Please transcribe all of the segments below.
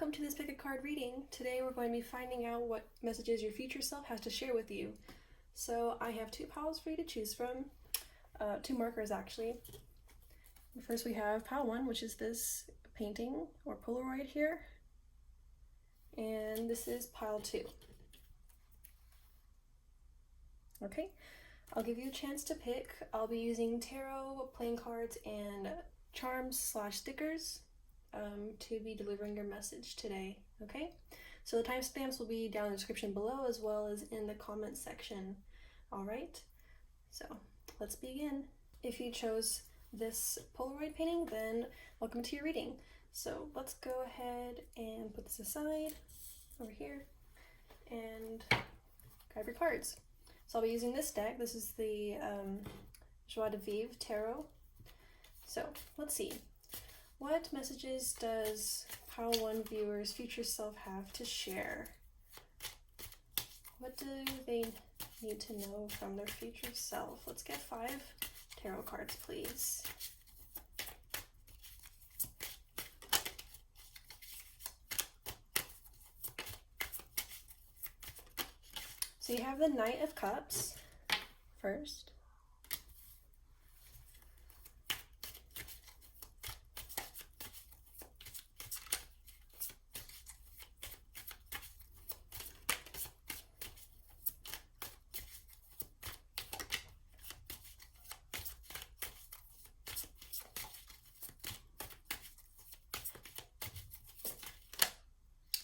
welcome to this pick a card reading. Today we're going to be finding out what messages your future self has to share with you. So I have two piles for you to choose from, two markers actually. First we have pile 1, which is this painting or Polaroid here, and this is pile 2. Okay, I'll give you a chance to pick. I'll be using tarot, playing cards, and charms / stickers to be delivering your message today, okay? So the timestamps will be down in the description below as well as in the comments section, all right? So let's begin. If you chose this Polaroid painting, then welcome to your reading. So let's go ahead and put this aside over here and grab your cards. So I'll be using this deck. This is the Joie de Vivre Tarot. So let's see. What messages does pile 1 viewer's future self have to share? What do they need to know from their future self? Let's get 5 tarot cards, please. So you have the Knight of Cups first.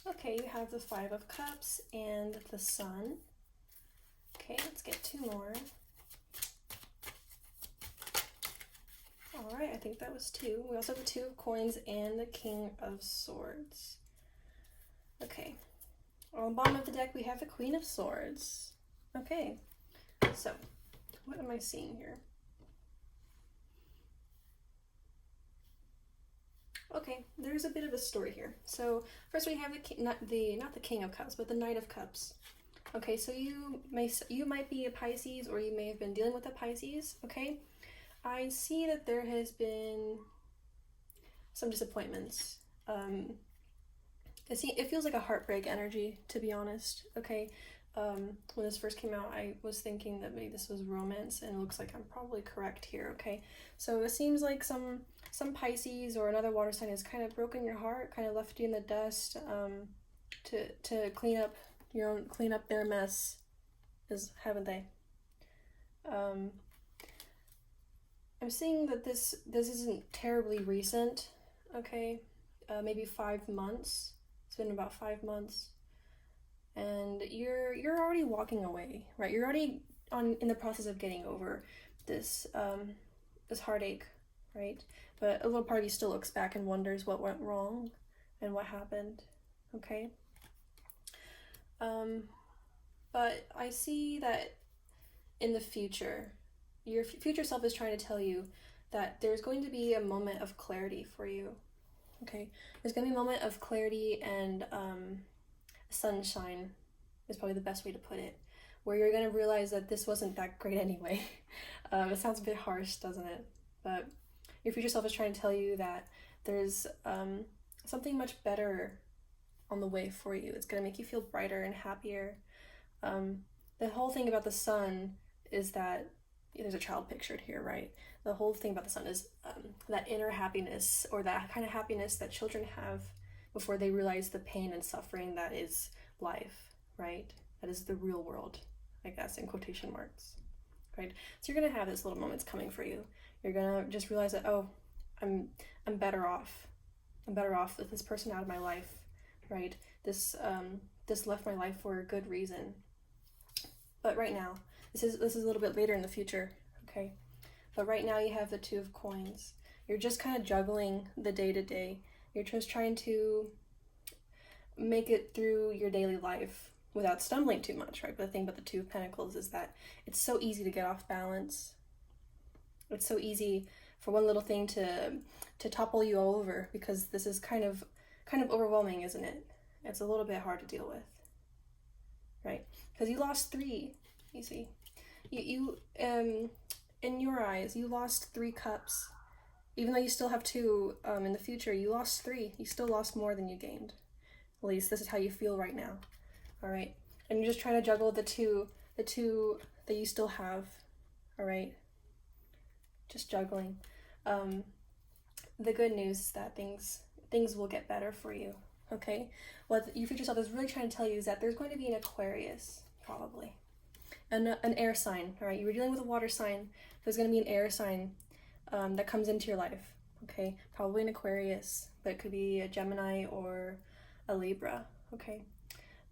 Okay, you have the 5 of Cups and the Sun. Okay, let's get 2 more. All right, I think that was 2. We also have the 2 of Coins and the King of Swords. Okay, on the bottom of the deck we have the Queen of Swords. Okay, so what am I seeing here? Okay, there's a bit of a story here. So first we have not the King of Cups, but the Knight of Cups. Okay, so you might be a Pisces, or you may have been dealing with a Pisces. Okay, I see that there has been some disappointments. It feels like a heartbreak energy, to be honest. Okay, when this first came out, I was thinking that maybe this was romance, and it looks like I'm probably correct here. Okay, so it seems like some Pisces or another water sign has kind of broken your heart, kind of left you in the dust, to clean up their mess, haven't they? I'm seeing that this isn't terribly recent. Okay, maybe 5 months. It's been about 5 months, and you're already walking away, right? You're already in the process of getting over this this heartache, right? But a little part of you still looks back and wonders what went wrong and what happened. Okay. But I see that in the future, your future self is trying to tell you that there's going to be a moment of clarity for you. Okay, there's going to be a moment of clarity and sunshine is probably the best way to put it, where you're going to realize that this wasn't that great anyway. It sounds a bit harsh, doesn't it? But your future self is trying to tell you that there's something much better on the way for you. It's going to make you feel brighter and happier. The whole thing about the sun is that there's a child pictured here, right? The whole thing about the sun is that inner happiness, or that kind of happiness that children have before they realize the pain and suffering that is life, right? That is the real world, I guess, in quotation marks, right? So you're gonna have these little moments coming for you. You're gonna just realize that, oh, I'm better off. I'm better off with this person out of my life, right? This left my life for a good reason. But right now, this is a little bit later in the future, okay? But right now you have the 2 of Coins. You're just kind of juggling the day-to-day. You're just trying to make it through your daily life without stumbling too much, right? But the thing about the 2 of Pentacles is that it's so easy to get off balance. It's so easy for one little thing to topple you all over, because this is kind of overwhelming, isn't it? It's a little bit hard to deal with, right? Because you lost 3, you see. You in your eyes, you lost 3 cups. Even though you still have 2 in the future, you lost 3. You still lost more than you gained. At least this is how you feel right now. All right. And you're just trying to juggle the two that you still have. All right. Just juggling. The good news is that things will get better for you. Okay. What your future self is really trying to tell you is that there's going to be an Aquarius, probably. An air sign. All right. You were dealing with a water sign. There's going to be an air sign that comes into your life. Okay. Probably an Aquarius, but it could be a Gemini or a Libra. Okay.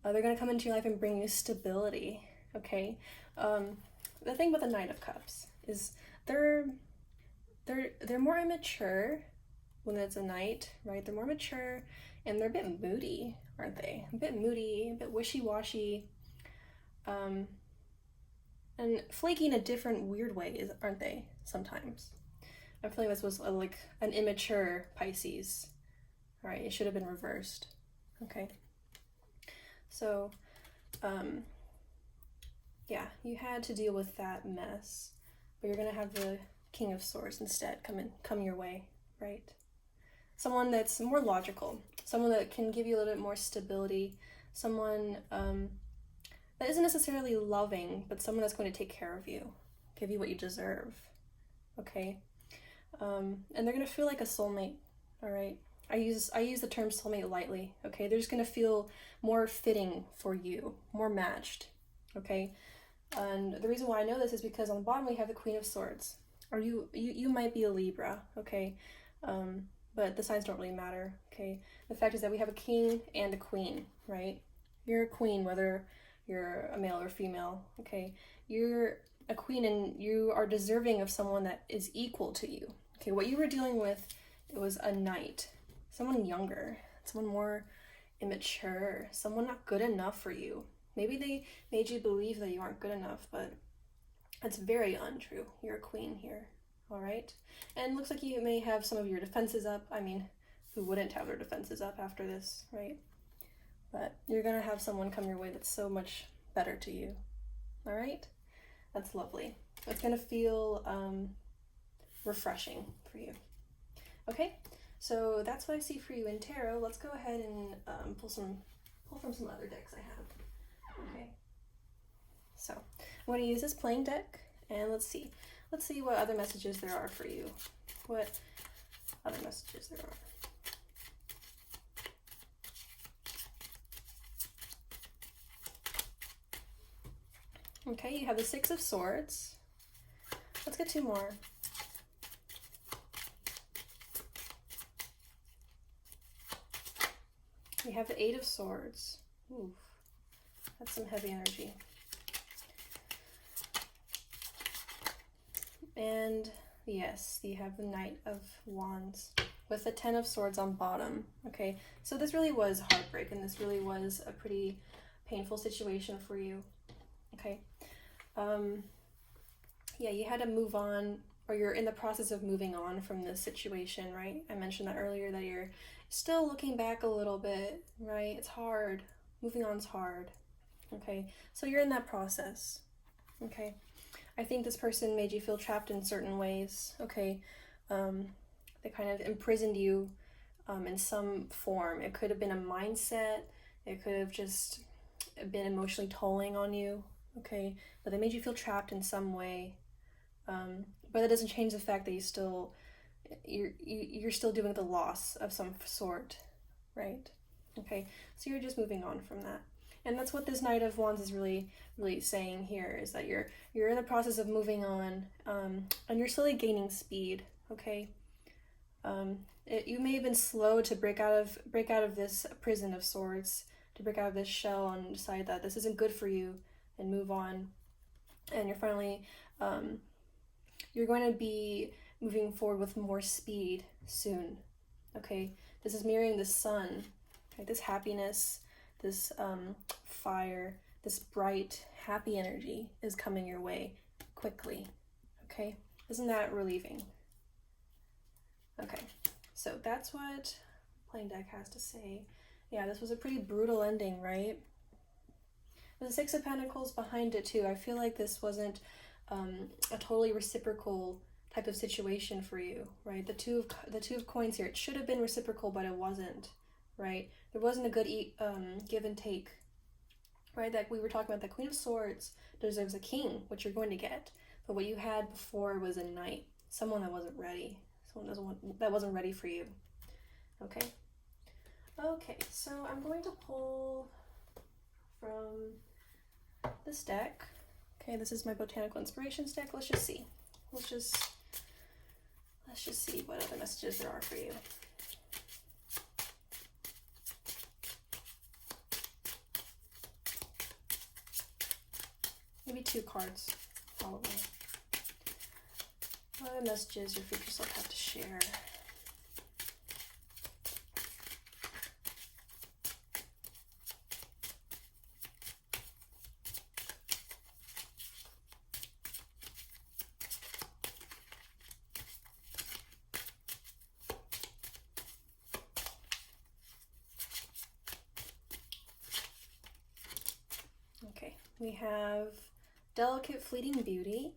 They're going to come into your life and bring you stability. Okay. The thing with the Knight of Cups is they're more immature when it's a knight, right? They're more mature and they're a bit moody, aren't they? A bit moody, a bit wishy-washy, and flaky in a different weird way, aren't they? Sometimes. I feel like this was like an immature Pisces. All right, it should have been reversed. Okay. So, yeah, you had to deal with that mess, but you're gonna have the King of Swords instead come your way, right? Someone that's more logical, someone that can give you a little bit more stability, someone that isn't necessarily loving, but someone that's going to take care of you, give you what you deserve, okay? And they're gonna feel like a soulmate, all right? I use the term soulmate lightly, okay? They're just gonna feel more fitting for you, more matched, okay? And the reason why I know this is because on the bottom we have the Queen of Swords. Or you might be a Libra, okay? But the signs don't really matter, okay? The fact is that we have a king and a queen, right? You're a queen, whether you're a male or female, okay? You're a queen and you are deserving of someone that is equal to you, okay? What you were dealing with, it was a knight, someone younger, someone more immature, someone not good enough for you. Maybe they made you believe that you aren't good enough, but it's very untrue. You're a queen here, all right? And it looks like you may have some of your defenses up. I mean, who wouldn't have their defenses up after this, right? But you're gonna have someone come your way that's so much better to you, all right? That's lovely. It's gonna feel refreshing for you. Okay, so that's what I see for you in tarot. Let's go ahead and pull from some other decks I have. Okay. So I'm going to use this playing deck, and let's see what other messages there are for you. What other messages there are. Okay, you have the Six of Swords. Let's get two more. We have the Eight of Swords. Ooh, that's some heavy energy. And yes, you have the Knight of Wands with the Ten of Swords on bottom. Okay, so this really was heartbreak, and this really was a pretty painful situation for you. Okay, yeah, you had to move on, or you're in the process of moving on from this situation, right? I mentioned that earlier, that you're still looking back a little bit, right? It's hard. Moving on's hard. Okay, so you're in that process. Okay, I think this person made you feel trapped in certain ways. Okay, they kind of imprisoned you in some form. It could have been a mindset. It could have just been emotionally tolling on you. Okay, but they made you feel trapped in some way. But that doesn't change the fact that you're still dealing with the loss of some sort, right? Okay, so you're just moving on from that. And that's what this Knight of Wands is really saying here, is that you're in the process of moving on, and you're slowly gaining speed, okay? You may have been slow to break out of this prison of swords, to break out of this shell and decide that this isn't good for you and move on. And you're finally, you're going to be moving forward with more speed soon, okay? This is mirroring the sun, okay? This happiness, this fire, this bright, happy energy is coming your way quickly, okay? Isn't that relieving? Okay, so that's what playing deck has to say. Yeah, this was a pretty brutal ending, right? The Six of Pentacles behind it too. I feel like this wasn't a totally reciprocal type of situation for you, right? The two of coins here. It should have been reciprocal, but it wasn't, right? There wasn't a good give and take, right? That we were talking about, the Queen of Swords deserves a king, which you're going to get. But what you had before was a knight, someone that wasn't ready, that wasn't ready for you. Okay. Okay, so I'm going to pull from this deck. Okay, this is my Botanical Inspirations deck. Let's just see. Let's just see what other messages there are for you. Maybe 2 cards, probably. What other messages your future self have to share? Okay, we have Delicate Fleeting Beauty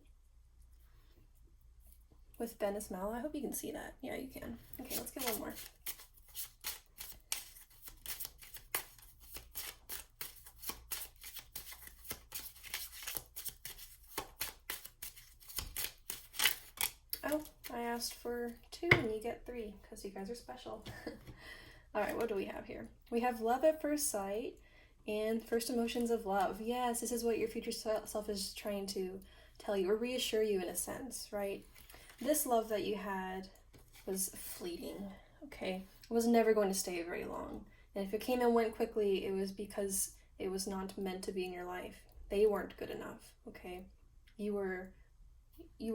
with Venice Mallow. I hope you can see that. Yeah, you can. Okay, let's get one more. Oh, I asked for 2 and you get 3 because you guys are special. All right, what do we have here? We have Love at First Sight and First Emotions of Love. Yes, this is what your future self is trying to tell you or reassure you in a sense, right? This love that you had was fleeting, okay? It was never going to stay very long. And if it came and went quickly, it was because it was not meant to be in your life. They weren't good enough, okay? You were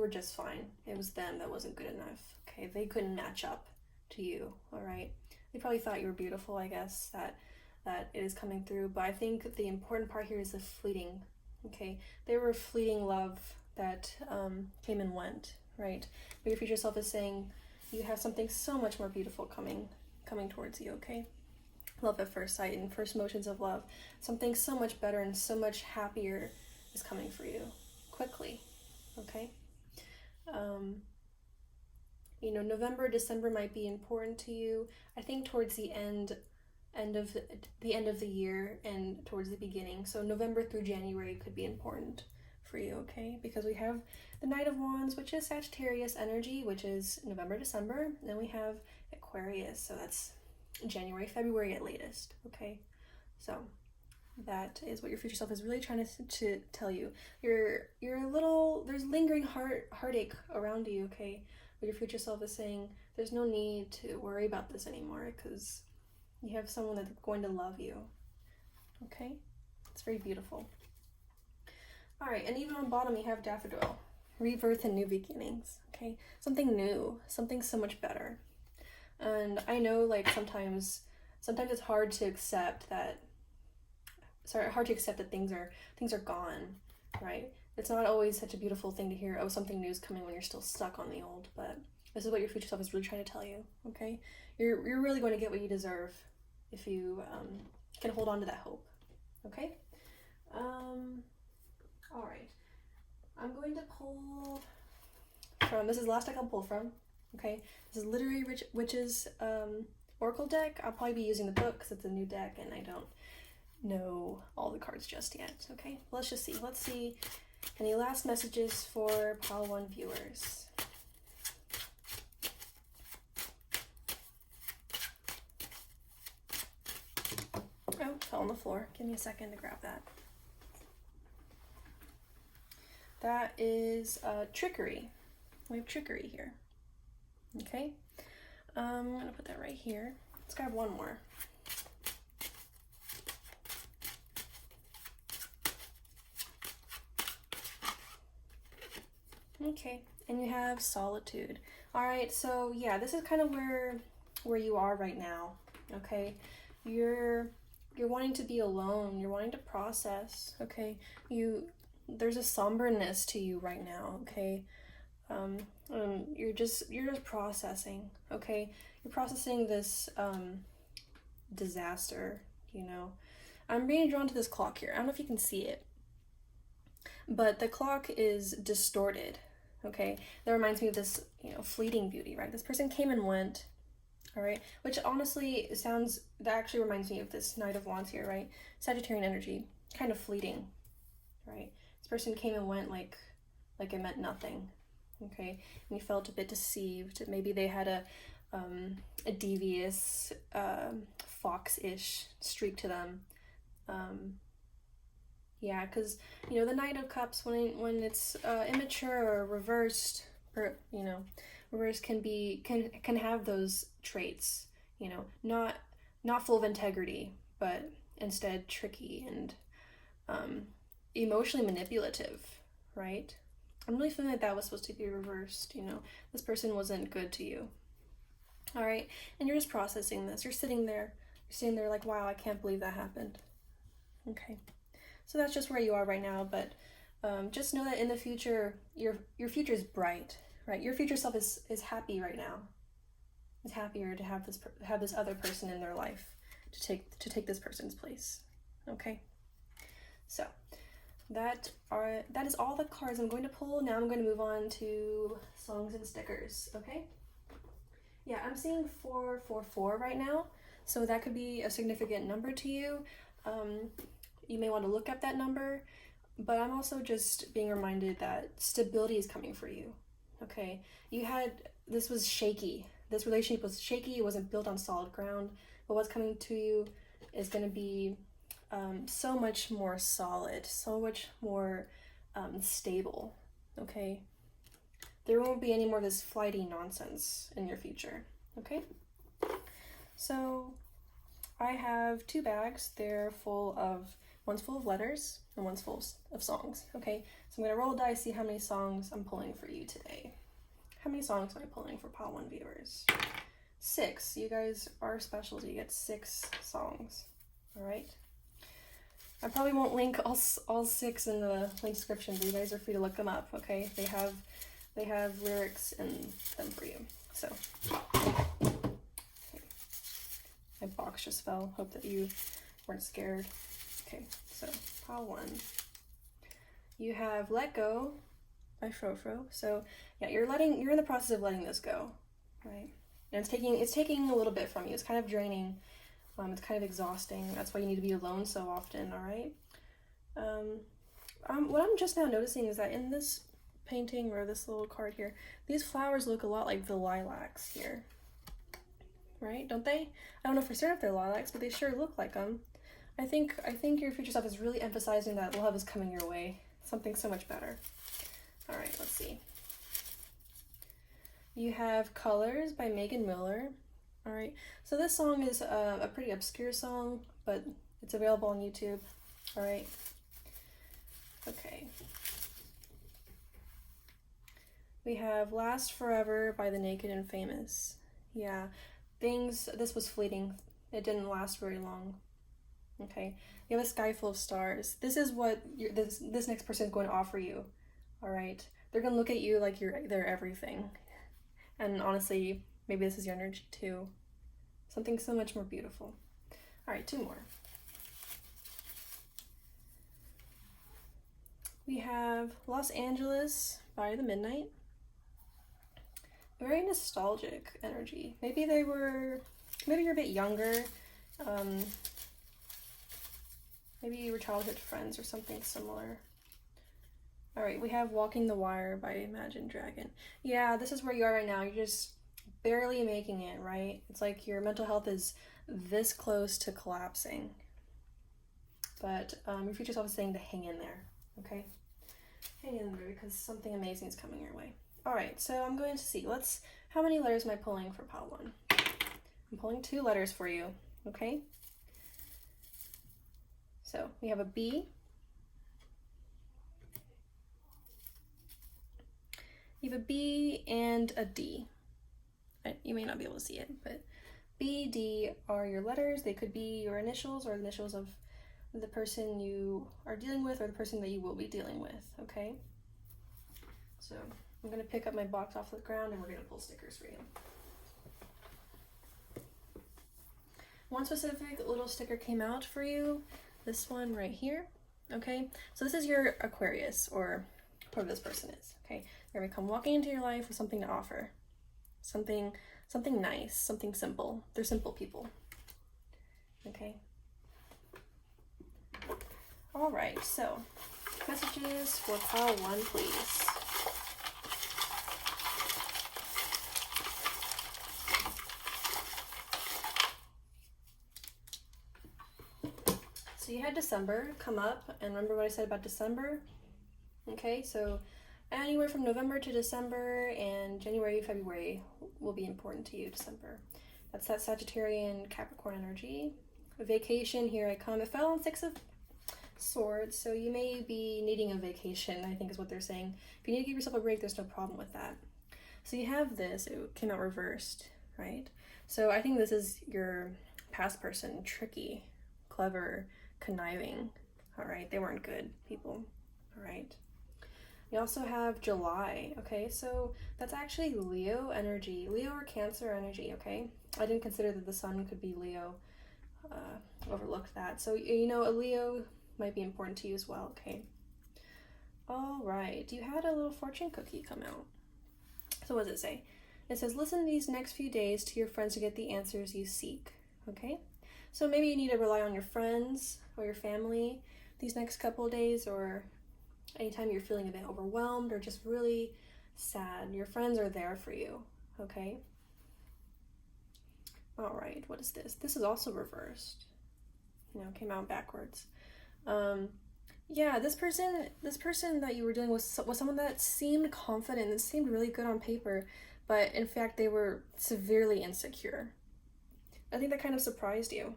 just fine. It was them that wasn't good enough, okay? They couldn't match up to you, all right? They probably thought you were beautiful, I guess, that it is coming through. But I think the important part here is the fleeting, okay? They were fleeting love that came and went, right? But your future self is saying you have something so much more beautiful coming towards you, okay? Love at first sight and first motions of love. Something so much better and so much happier is coming for you quickly, okay? You know, November, December might be important to you. I think towards the end of the year and towards the beginning. So November through January could be important for you, okay? Because we have the Knight of Wands, which is Sagittarius energy, which is November, December. And then we have Aquarius, so that's January, February at latest, okay? So that is what your future self is really trying to tell you. You're a little, there's lingering heartache around you, okay? But your future self is saying there's no need to worry about this anymore because you have someone that's going to love you, okay? It's very beautiful. All right, and even on bottom you have Daffodil, rebirth and new beginnings, okay? Something new, something so much better. And I know, like, sometimes it's hard to accept that things are gone, right? It's not always such a beautiful thing to hear, oh, something new is coming when you're still stuck on the old, but this is what your future self is really trying to tell you, okay? You're really going to get what you deserve if you can hold on to that hope, okay? All right. I'm going to pull from, this is the last deck I'll pull from, okay? This is Literary Witches Oracle deck. I'll probably be using the book because it's a new deck and I don't know all the cards just yet, okay? Let's just see. Let's see any last messages for Pile 1 viewers. Oh, fell on the floor. Give me a second to grab that. That is Trickery. We have Trickery here. Okay. I'm gonna put that right here. Let's grab one more. Okay, and you have Solitude. All right, so yeah, this is kind of where you are right now. Okay, you're wanting to be alone. You're wanting to process. Okay, there's a somberness to you right now. Okay, you're just processing. Okay, you're processing this disaster. You know, I'm being drawn to this clock here. I don't know if you can see it, but the clock is distorted. Okay, that reminds me of this, fleeting beauty, right? This person came and went, All right, which honestly that actually reminds me of this Knight of Wands here, right? Sagittarian energy, kind of fleeting, right? This person came and went like it meant nothing, okay? And you felt a bit deceived. Maybe they had a devious, fox-ish streak to them. Yeah, because, you know, the Knight of Cups, when it's immature or reversed, or, you know, reverse can have those traits, you know, not full of integrity, but instead tricky and emotionally manipulative, right? I'm really feeling like that was supposed to be reversed, you know. This person wasn't good to you. All right, and you're just processing this. You're sitting there like, wow, I can't believe that happened. Okay, so that's just where you are right now, but just know that in the future, your future is bright. Right, your future self is happy right now. Is happier to have this other person in their life to take this person's place. Okay, so that is all the cards I'm going to pull. Now I'm going to move on to songs and stickers. Okay. Yeah, I'm seeing 444 right now, so that could be a significant number to you. You may want to look up that number, but I'm also just being reminded that stability is coming for you. Okay, this was shaky. This relationship was shaky. It wasn't built on solid ground. But what's coming to you is going to be so much more solid, so much more stable. Okay, there won't be any more of this flighty nonsense in your future. Okay, so I have 2 bags. One's full of letters and one's full of songs. Okay, so I'm gonna roll a dice, see how many songs I'm pulling for you today. How many songs am I pulling for Pile 1 viewers? 6. You guys are special. You get 6 songs. All right. I probably won't link all 6 in the link description, but you guys are free to look them up. Okay, they have lyrics in them for you. So, okay. My box just fell. Hope that you weren't scared. Okay, so Pile 1. You have Let Go by Frofro. So yeah, you're in the process of letting this go, right? And it's taking a little bit from you. It's kind of draining. It's kind of exhausting. That's why you need to be alone so often, all right? What I'm just now noticing is that in this painting or this little card here, these flowers look a lot like the lilacs here, right? Don't they? I don't know for certain if they're lilacs, but they sure look like them. I think your future self is really emphasizing that love is coming your way. Something so much better. All right, let's see. You have Colors by Megan Miller. All right, so this song is a pretty obscure song, but it's available on YouTube. All right. Okay. We have Last Forever by The Naked and Famous. Yeah, this was fleeting. It didn't last very long. Okay, you have a sky full of stars. This is what this next person is going to offer you. All right, they're gonna look at you like they're everything. And honestly, maybe this is your energy too. Something so much more beautiful. All right, 2 more. We have Los Angeles by The Midnight. Very nostalgic energy. Maybe you're a bit younger. Maybe you were childhood friends or something similar. All right, we have Walking the Wire by Imagine Dragon. Yeah, this is where you are right now. You're just barely making it, right? It's like your mental health is this close to collapsing. But your future self is saying to hang in there, okay? Hang in there because something amazing is coming your way. All right, so I'm going to see. How many letters am I pulling for Pile 1? I'm pulling 2 letters for you, okay? So we have a B. You have a B and a D. You may not be able to see it, but B, D are your letters. They could be your initials or the initials of the person you are dealing with or the person that you will be dealing with, okay? So I'm going to pick up my box off the ground and we're going to pull stickers for you. One specific little sticker came out for you. This one right here, okay? So this is your Aquarius or whoever this person is, okay? They're going to come walking into your life with something to offer, Something nice, something simple. They're simple people. Okay. All right, so messages for pile 1, please. So you had December come up, and remember what I said about December? Okay, so anywhere from November to December, and January, February will be important to you, December. That's that Sagittarian Capricorn energy. A vacation, here I come. It fell on 6 of Swords, so you may be needing a vacation, I think is what they're saying. If you need to give yourself a break, there's no problem with that. So you have this, it came out reversed, right? So I think this is your past person, tricky, clever, conniving, all right? They weren't good people, all right? We also have July, okay? So that's actually Leo energy, Leo or Cancer energy, okay? I didn't consider that the sun could be Leo, overlooked that. So, you know, a Leo might be important to you as well, okay? All right, you had a little fortune cookie come out. So what does it say? It says, listen these next few days to your friends to get the answers you seek, okay? So maybe you need to rely on your friends or your family these next couple of days, or anytime you're feeling a bit overwhelmed or just really sad, your friends are there for you, okay? All right, what is this? This is also reversed. You know, came out backwards. Yeah, this person that you were dealing with was someone that seemed confident, that seemed really good on paper, but in fact they were severely insecure. I think that kind of surprised you,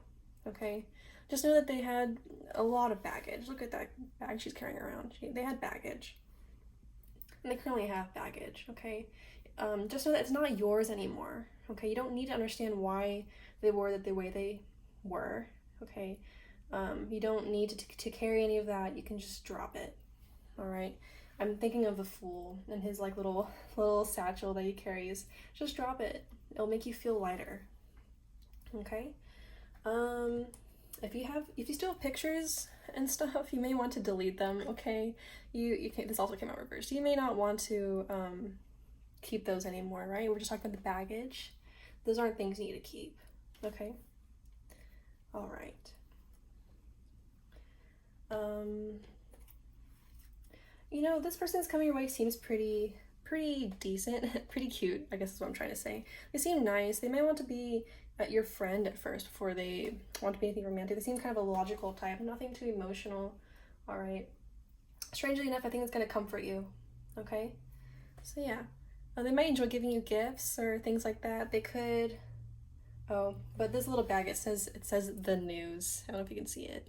okay? Just know that they had a lot of baggage. Look at that bag she's carrying around. They had baggage. And they currently have baggage, okay? Just know that it's not yours anymore, okay? You don't need to understand why they were the way they were, okay? You don't need to carry any of that. You can just drop it, all right? I'm thinking of the Fool and his like little satchel that he carries. Just drop it. It'll make you feel lighter, okay? If you still have pictures and stuff, you may want to delete them, okay? You can't, this also came out reversed. You may not want to keep those anymore, right? We're just talking about the baggage. Those aren't things you need to keep, okay? All right. You know, this person that's coming your way seems pretty decent, pretty cute, I guess is what I'm trying to say. They seem nice. They may want to be your friend at first before they want to be anything romantic. They seem kind of a logical type, nothing too emotional, all right? Strangely enough, I think it's going to comfort you, okay? So yeah, they might enjoy giving you gifts or things like that. They could, oh, but this little bag, it says the news. I don't know if you can see it.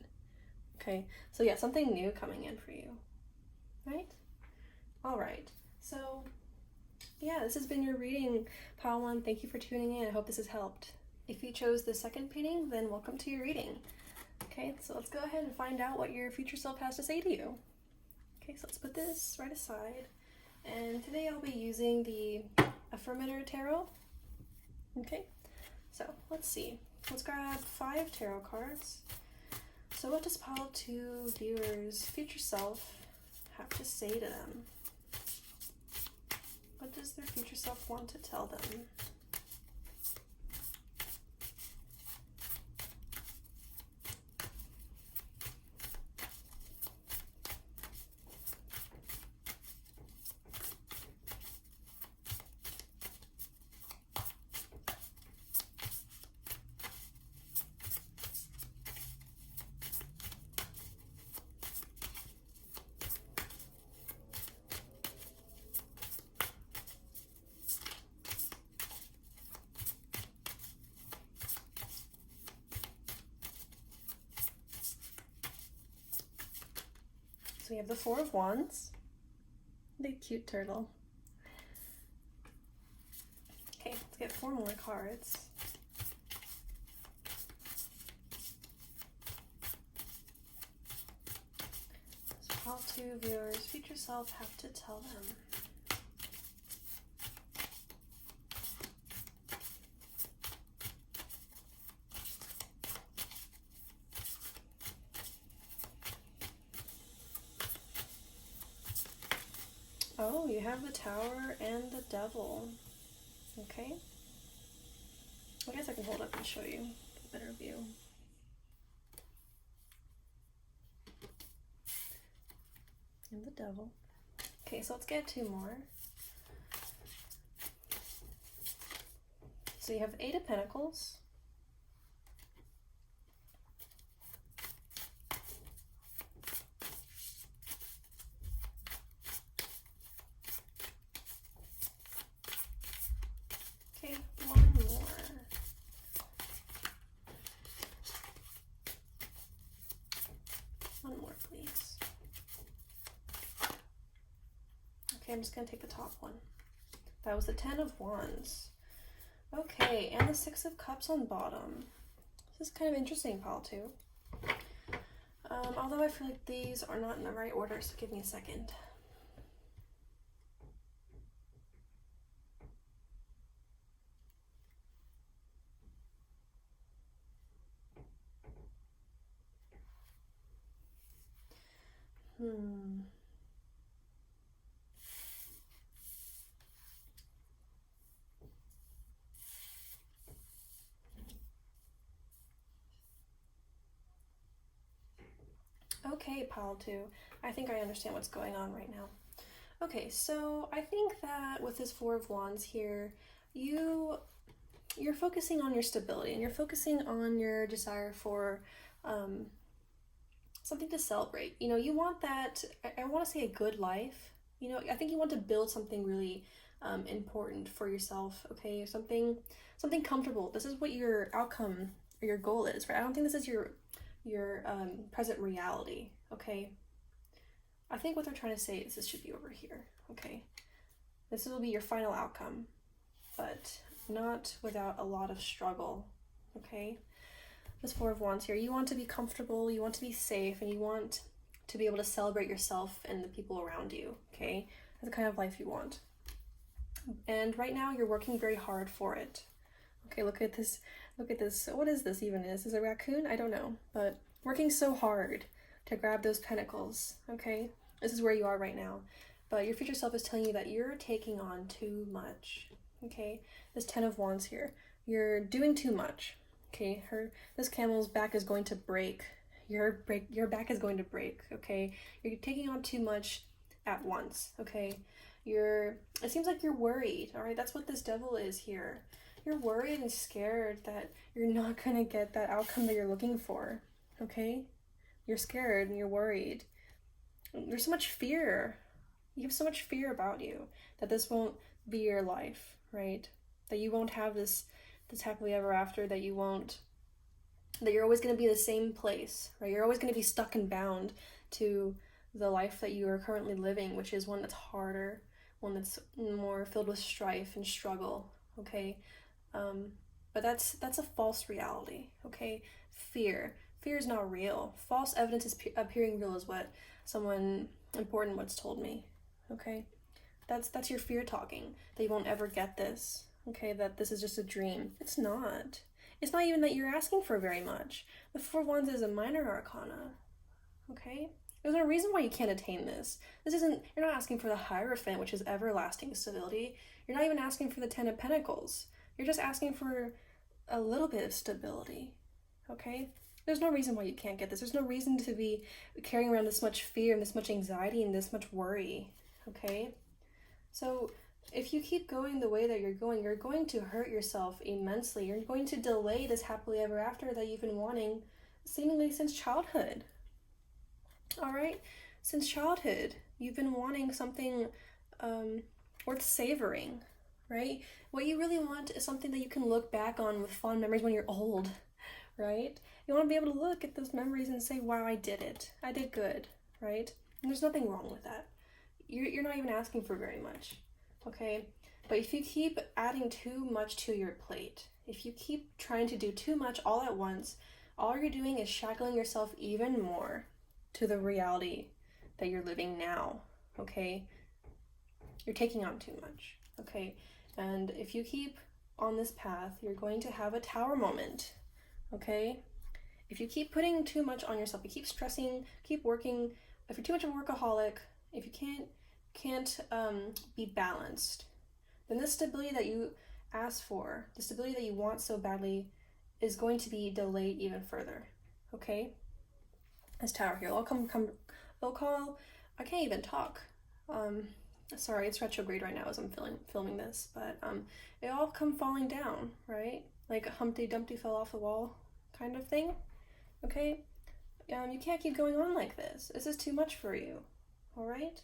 Okay, so yeah, something new coming in for you, right? All right, so yeah, this has been your reading, Pile 1. Thank you for tuning in. I hope this has helped. If you chose the second painting, then welcome to your reading. Okay, so let's go ahead and find out what your future self has to say to you. Okay, so let's put this right aside. And today I'll be using the Affirmator Tarot. Okay, so let's see. Let's grab 5 tarot cards. So what does Pile 2 viewers' future self have to say to them? What does their future self want to tell them? So we have the 4 of Wands, the cute turtle. Okay, let's get 4 more cards. So Pile 2 viewers' future self have to tell them. Oh, you have the Tower and the Devil. Okay. I guess I can hold up and show you a better view. And the devil. Okay, so let's get 2 more. So you have 8 of Pentacles. Okay, 1 more. One more, please. Okay, I'm just gonna take the top one. That was the 10 of Wands. Okay, and the 6 of Cups on bottom. This is kind of interesting, pile 2. Although I feel like these are not in the right order, so give me a second. Okay, pile 2. I think I understand what's going on right now. Okay, so I think that with this 4 of Wands here, you're focusing on your stability and you're focusing on your desire for something to celebrate. You know, you want that, I want to say a good life. You know, I think you want to build something really important for yourself, okay? Something comfortable. This is what your outcome or your goal is, right? I don't think this is your present reality, okay? I think what they're trying to say is this should be over here, okay? This will be your final outcome, but not without a lot of struggle, okay? This 4 of Wands here, you want to be comfortable, you want to be safe, and you want to be able to celebrate yourself and the people around you, okay? That's the kind of life you want. And right now you're working very hard for it. Okay, look at this. What is this even? Is this a raccoon? I don't know, but working so hard to grab those pentacles, okay? This is where you are right now. But your future self is telling you that you're taking on too much, okay? This 10 of Wands here, you're doing too much, okay? This camel's back is going to break. Your back is going to break, okay? You're taking on too much at once, okay? It seems like you're worried, all right? That's what this devil is here. You're worried and scared that you're not going to get that outcome that you're looking for, okay? You're scared and you're worried. There's so much fear. You have so much fear about you that this won't be your life, right? That you won't have this happily ever after, that you're always going to be the same place, right? You're always going to be stuck and bound to the life that you are currently living, which is one that's harder, one that's more filled with strife and struggle, okay? But that's a false reality, okay? Fear is not real. False evidence is appearing real is what someone important once told me, okay? That's your fear talking, that you won't ever get this, okay? That this is just a dream. It's not. It's not even that you're asking for very much. The 4 of Wands is a minor arcana, okay? There's no reason why you can't attain this. You're not asking for the Hierophant, which is everlasting stability. You're not even asking for the 10 of Pentacles. You're just asking for a little bit of stability, okay? There's no reason why you can't get this. There's no reason to be carrying around this much fear and this much anxiety and this much worry, okay? So if you keep going the way that you're going to hurt yourself immensely. You're going to delay this happily ever after that you've been wanting seemingly since childhood, all right? Since childhood, you've been wanting something worth savoring, right? What you really want is something that you can look back on with fond memories when you're old, right? You want to be able to look at those memories and say, wow, I did it. I did good, right? And there's nothing wrong with that. You're not even asking for very much, okay? But if you keep adding too much to your plate, if you keep trying to do too much all at once, all you're doing is shackling yourself even more to the reality that you're living now, okay? You're taking on too much, okay? And if you keep on this path, you're going to have a tower moment, okay? If you keep putting too much on yourself, you keep stressing, keep working, if you're too much of a workaholic, if you can't be balanced, then this stability that you asked for, the stability that you want so badly, is going to be delayed even further. Okay? This Tower here, it'll call, I can't even talk. Sorry, it's retrograde right now as I'm filming this, but it all come falling down, right? Like Humpty Dumpty fell off the wall kind of thing. Okay? You can't keep going on like this. This is too much for you. All right?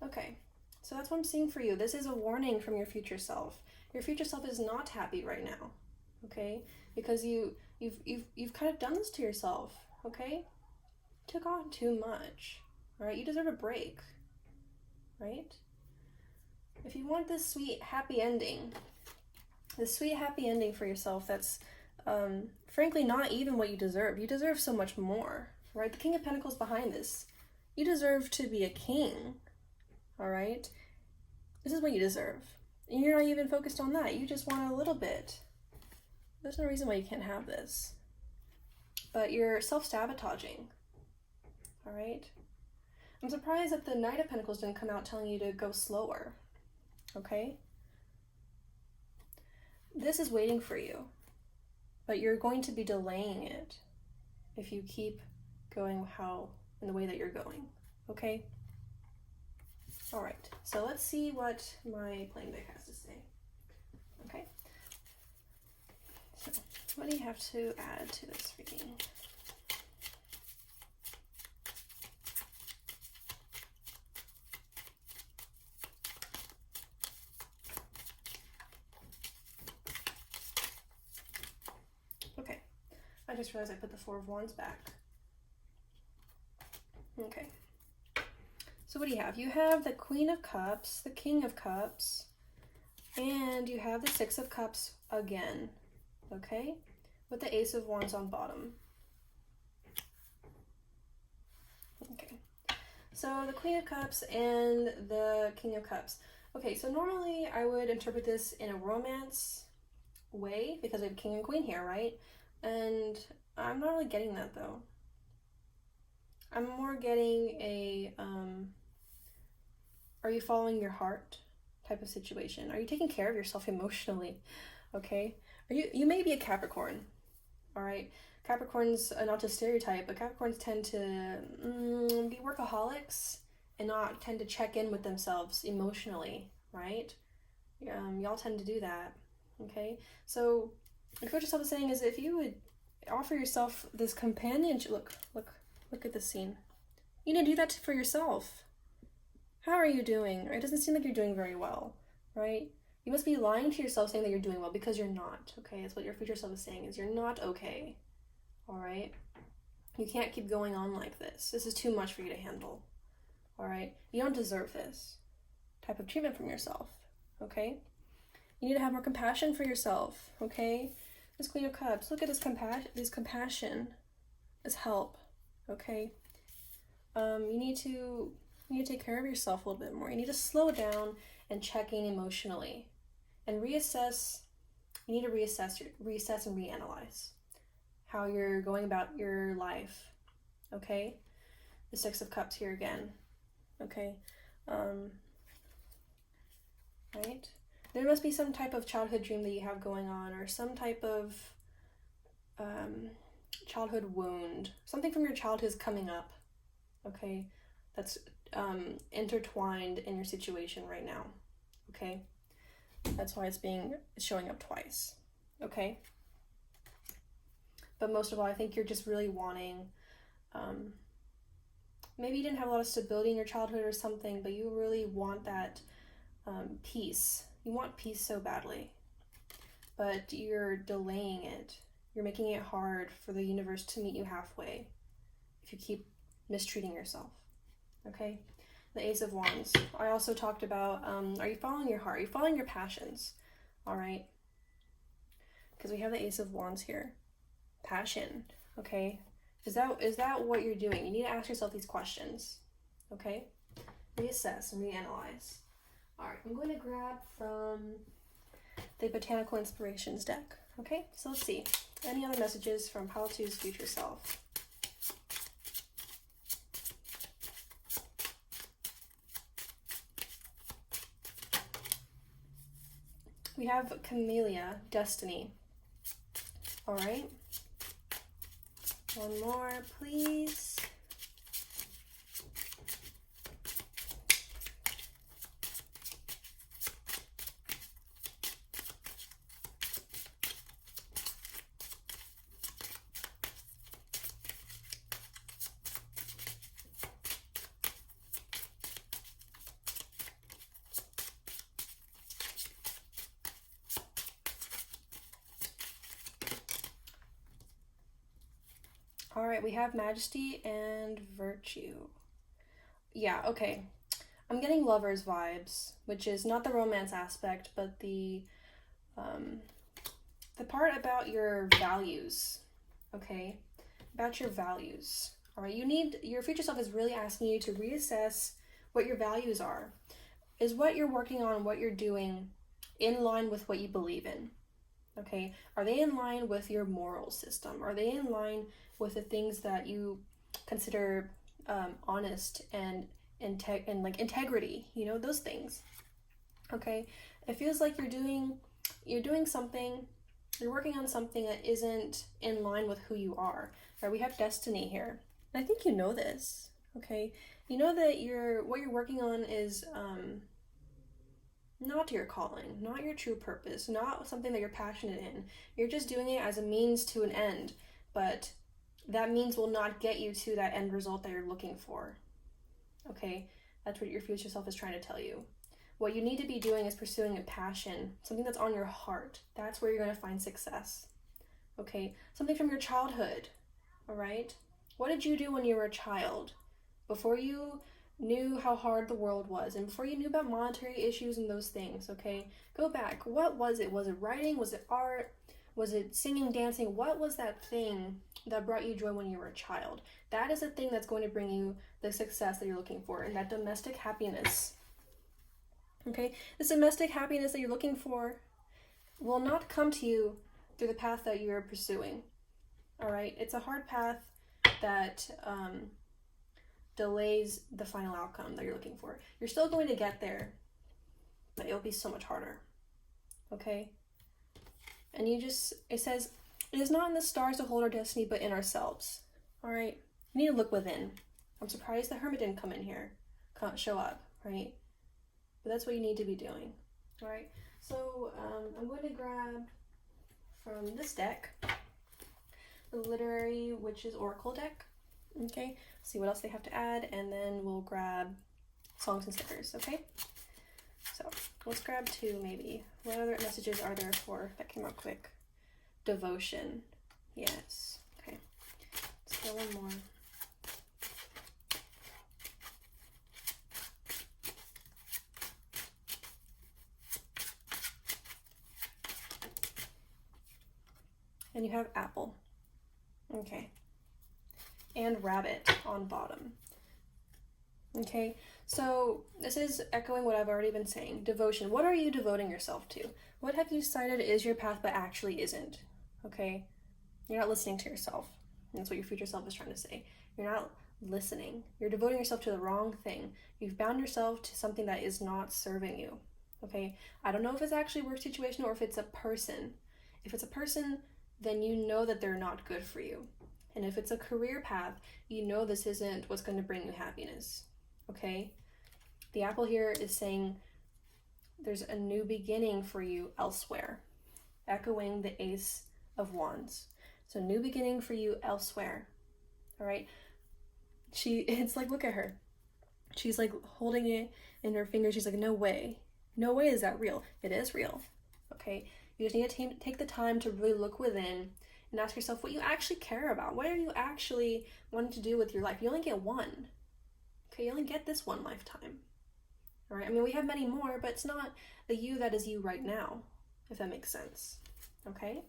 Okay. So that's what I'm seeing for you. This is a warning from your future self. Your future self is not happy right now. Okay? Because you've kind of done this to yourself. Okay? Took on too much. All right? You deserve a break. Right? If you want this sweet happy ending for yourself, that's frankly not even what you deserve. You deserve so much more, right? The King of Pentacles behind this. You deserve to be a king, all right? This is what you deserve. And you're not even focused on that. You just want a little bit. There's no reason why you can't have this. But you're self-sabotaging, all right? I'm surprised that the Knight of Pentacles didn't come out telling you to go slower, okay? This is waiting for you, but you're going to be delaying it if you keep going in the way that you're going, okay? All right, so let's see what my playing deck has to say, okay? So, what do you have to add to this reading? Okay, I just realized I put the Four of Wands back. Okay. So what do you have? You have the Queen of Cups, the King of Cups, and you have the Six of Cups again, okay? With the Ace of Wands on bottom. Okay. So the Queen of Cups and the King of Cups. Okay, so normally I would interpret this in a romance way because we have King and Queen here, right? And I'm not really getting that though. I'm more getting a are you following your heart type of situation. Are you taking care of yourself emotionally? Okay, you may be a Capricorn, all right? Capricorns, not to stereotype, but Capricorns tend to be workaholics and not tend to check in with themselves emotionally, right? Y'all tend to do that, okay? So what yourself is saying is if you would offer yourself this companionship, look at this scene. You need to do that for yourself. How are you doing? It doesn't seem like you're doing very well, right? You must be lying to yourself saying that you're doing well because you're not, okay? That's what your future self is saying, is you're not okay, all right? You can't keep going on like this. This is too much for you to handle, all right? You don't deserve this type of treatment from yourself, okay? You need to have more compassion for yourself, okay? This Queen of Cups, look at this compassion, this help, okay? You need to take care of yourself a little bit more. You need to slow down and check in emotionally and reassess. You need to reassess and reanalyze how you're going about your life, okay? The Six of Cups here again, okay? Right? There must be some type of childhood dream that you have going on, or some type of childhood wound. Something from your childhood is coming up, okay? That's intertwined in your situation right now, okay? That's why it's showing up twice, okay? But most of all, I think you're just really wanting, maybe you didn't have a lot of stability in your childhood or something, but you really want that peace. You want peace so badly, but you're delaying it. You're making it hard for the universe to meet you halfway if you keep mistreating yourself, okay? The Ace of Wands. I also talked about, are you following your heart? Are you following your passions? All right? Because we have the Ace of Wands here. Passion, okay? Is that what you're doing? You need to ask yourself these questions, okay? Reassess and reanalyze. All right, I'm going to grab from the Botanical Inspirations deck, okay? So let's see. Any other messages from Palo 2's future self? have Camellia, destiny. All right. One more, please. All right, we have majesty and virtue. Yeah, okay. I'm getting lover's vibes, which is not the romance aspect, but the part about your values, okay? About your values. All right, your future self is really asking you to reassess what your values are. Is what you're working on, what you're doing, in line with what you believe in? Okay, are they in line with your moral system? Are they in line with the things that you consider honest and like integrity? You know, those things. Okay, it feels like you're doing something, you're working on something that isn't in line with who you are. Right? We have destiny here, and I think you know this. Okay, you know that what you're working on is not your calling, not your true purpose, not something that you're passionate in. You're just doing it as a means to an end, but that means will not get you to that end result that you're looking for. Okay, that's what your future self is trying to tell you. What you need to be doing is pursuing a passion, something that's on your heart. That's where you're going to find success. Okay, something from your childhood. All right, what did you do when you were a child? Before you knew how hard the world was and before you knew about monetary issues and those things, okay? Go back. What was it? Was it writing? Was it art? Was it singing, dancing? What was that thing that brought you joy when you were a child? That is the thing that's going to bring you the success that you're looking for, and that domestic happiness. Okay? This domestic happiness that you're looking for will not come to you through the path that you're pursuing. All right? It's a hard path that delays the final outcome that you're looking for. You're still going to get there, but it'll be so much harder. Okay? And it says, it is not in the stars to hold our destiny, but in ourselves. All right? You need to look within. I'm surprised the hermit didn't come in here, show up, right? But that's what you need to be doing. All right? So I'm going to grab from this deck, the Literary Witches Oracle deck. Okay, see what else they have to add, and then we'll grab songs and stickers. Okay, so let's grab two maybe. What other messages are there for that came out quick? Devotion, yes. Okay, let's go one more. And you have apple. Okay. And rabbit on bottom. Okay, so this is echoing what I've already been saying. Devotion. What are you devoting yourself to? What have you decided is your path but actually isn't? Okay, you're not listening to yourself. And that's what your future self is trying to say. You're not listening. You're devoting yourself to the wrong thing. You've bound yourself to something that is not serving you. Okay, I don't know if it's actually a work situation or if it's a person. If it's a person, then you know that they're not good for you. And if it's a career path, you know this isn't what's going to bring you happiness, okay? The apple here is saying there's a new beginning for you elsewhere, echoing the Ace of Wands. So new beginning for you elsewhere, all right? It's like, look at her. She's like holding it in her fingers. She's like, no way. No way is that real. It is real, okay? You just need to take the time to really look within and ask yourself what you actually care about. What are you actually wanting to do with your life? You only get one. Okay, you only get this one lifetime. All right, I mean, we have many more, but it's not the you that is you right now, if that makes sense. Okay?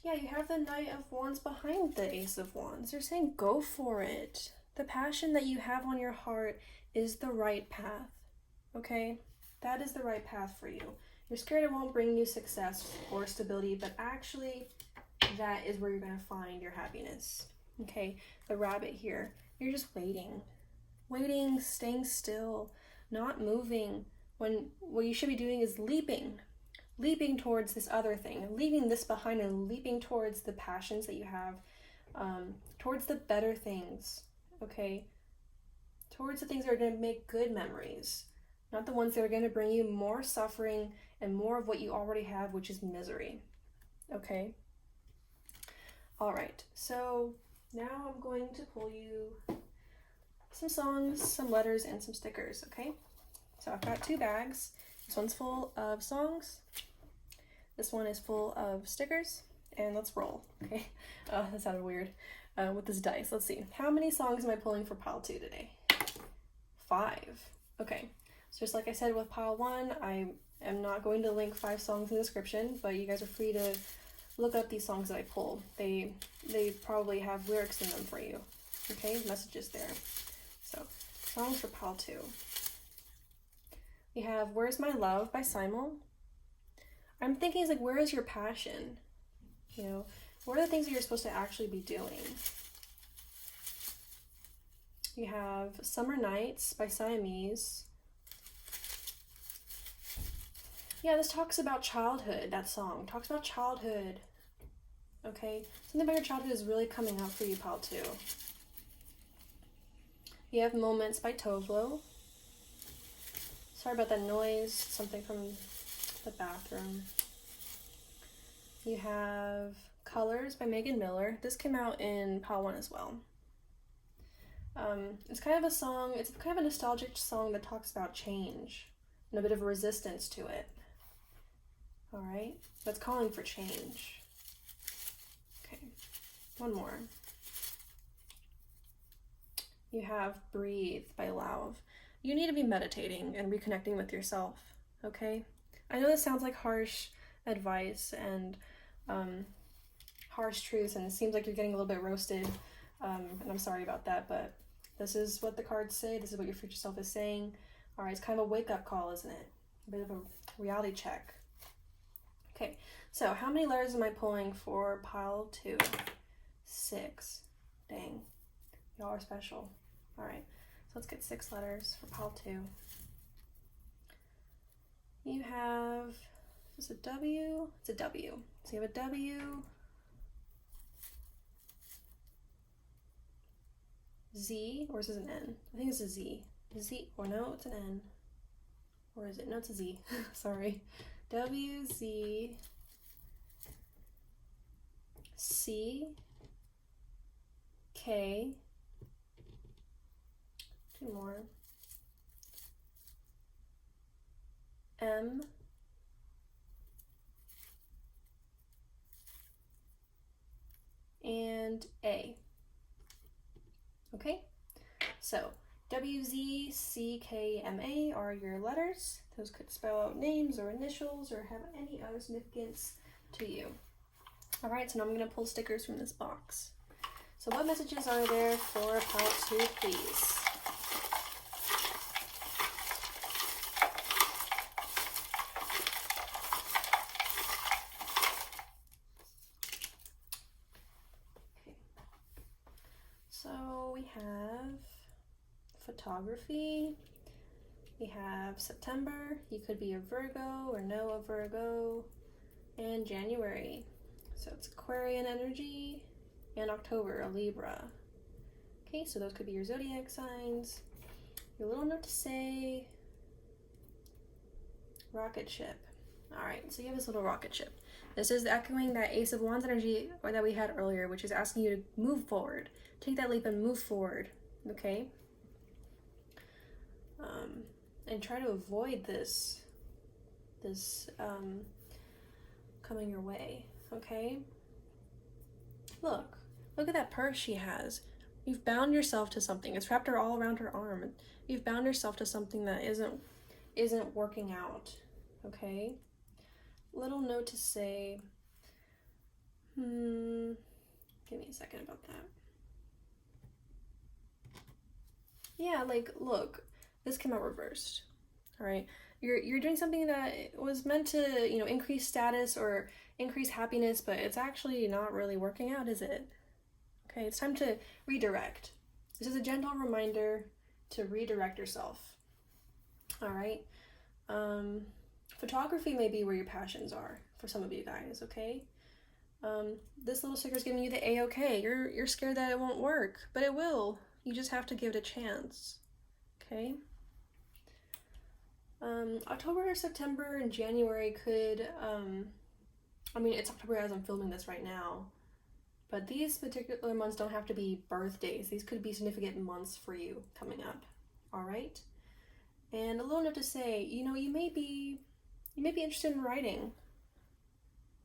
Yeah, you have the Knight of Wands behind the Ace of Wands. They're saying go for it. The passion that you have on your heart is the right path. Okay? That is the right path for you. You're scared it won't bring you success or stability, but actually that is where you're going to find your happiness. Okay, the rabbit here, you're just waiting, staying still, not moving, when what you should be doing is leaping towards this other thing, leaving this behind and leaping towards the passions that you have, towards the better things, okay? Towards the things that are going to make good memories, not the ones that are going to bring you more suffering and more of what you already have, which is misery, okay? All right, so now I'm going to pull you some songs, some letters, and some stickers, okay? So I've got 2 bags. This one's full of songs. This one is full of stickers, and let's roll, okay? That sounded weird. With this dice, let's see. How many songs am I pulling for pile 2 today? 5. Okay, so just like I said with pile 1, I am not going to link 5 songs in the description, but you guys are free to look up these songs that I pull. They probably have lyrics in them for you, okay? Messages there. So, songs for pile 2. We have Where's My Love by Simon. I'm thinking it's like, where is your passion? You know, what are the things that you're supposed to actually be doing? You have Summer Nights by Siamese. Yeah, this talks about childhood, that song. Talks about childhood. Okay? Something about your childhood is really coming up for you, pile 2. You have Moments by Tovlo. Sorry about that noise, something from the bathroom. You have Colors by Megan Miller. This came out in pile 1 as well. It's kind of a song, it's kind of a nostalgic song that talks about change and a bit of a resistance to it. Alright, that's calling for change. Okay, one more. You have Breathe by Lauv. You need to be meditating and reconnecting with yourself, okay? I know this sounds like harsh advice and harsh truths, and it seems like you're getting a little bit roasted, and I'm sorry about that, but this is what the cards say. This is what your future self is saying. All right, it's kind of a wake-up call, isn't it? A bit of a reality check. Okay, so how many letters am I pulling for pile 2? 6. Dang, y'all are special. All right, so let's get 6 letters for pile 2. You have, is it a W? It's a W. So you have a W, Z, or is this an N? I think it's a Z. Z, or no, it's an N. Or is it? No, it's a Z. Sorry. W, Z, C, K, 2 more, M, and A. Okay, so W, Z, C, K, M, A are your letters. Those could spell out names or initials or have any other significance to you. All right, so now I'm going to pull stickers from this box. So what messages are there for pile 2, please? So we have photography, we have September, you could be a Virgo or know a Virgo, and January, so it's Aquarian energy, and October, a Libra. Okay, so those could be your zodiac signs. Your little note to say, rocket ship. All right, so you have this little rocket ship. This is echoing that Ace of Wands energy that we had earlier, which is asking you to move forward. Take that leap and move forward, okay? And try to avoid this coming your way, okay? Look at that purse she has. You've bound yourself to something. It's wrapped her all around her arm. You've bound yourself to something that isn't working out, okay? Little note to say, give me a second about that. Yeah, like, look, this came out reversed, all right? You're doing something that was meant to, you know, increase status or increase happiness, but it's actually not really working out, is it? Okay, it's time to redirect. This is a gentle reminder to redirect yourself, all right? Photography may be where your passions are for some of you guys, okay? This little sticker's giving you the A-OK. You're scared that it won't work, but it will. You just have to give it a chance, okay? October, September, and January could, I mean, it's October as I'm filming this right now, but these particular months don't have to be birthdays. These could be significant months for you coming up, all right? And a little note to say, you know, you may be interested in writing,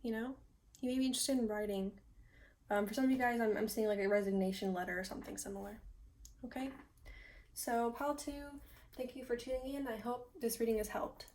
you know? You may be interested in writing. For some of you guys, I'm seeing like a resignation letter or something similar, okay? So, Pile 2, thank you for tuning in. I hope this reading has helped.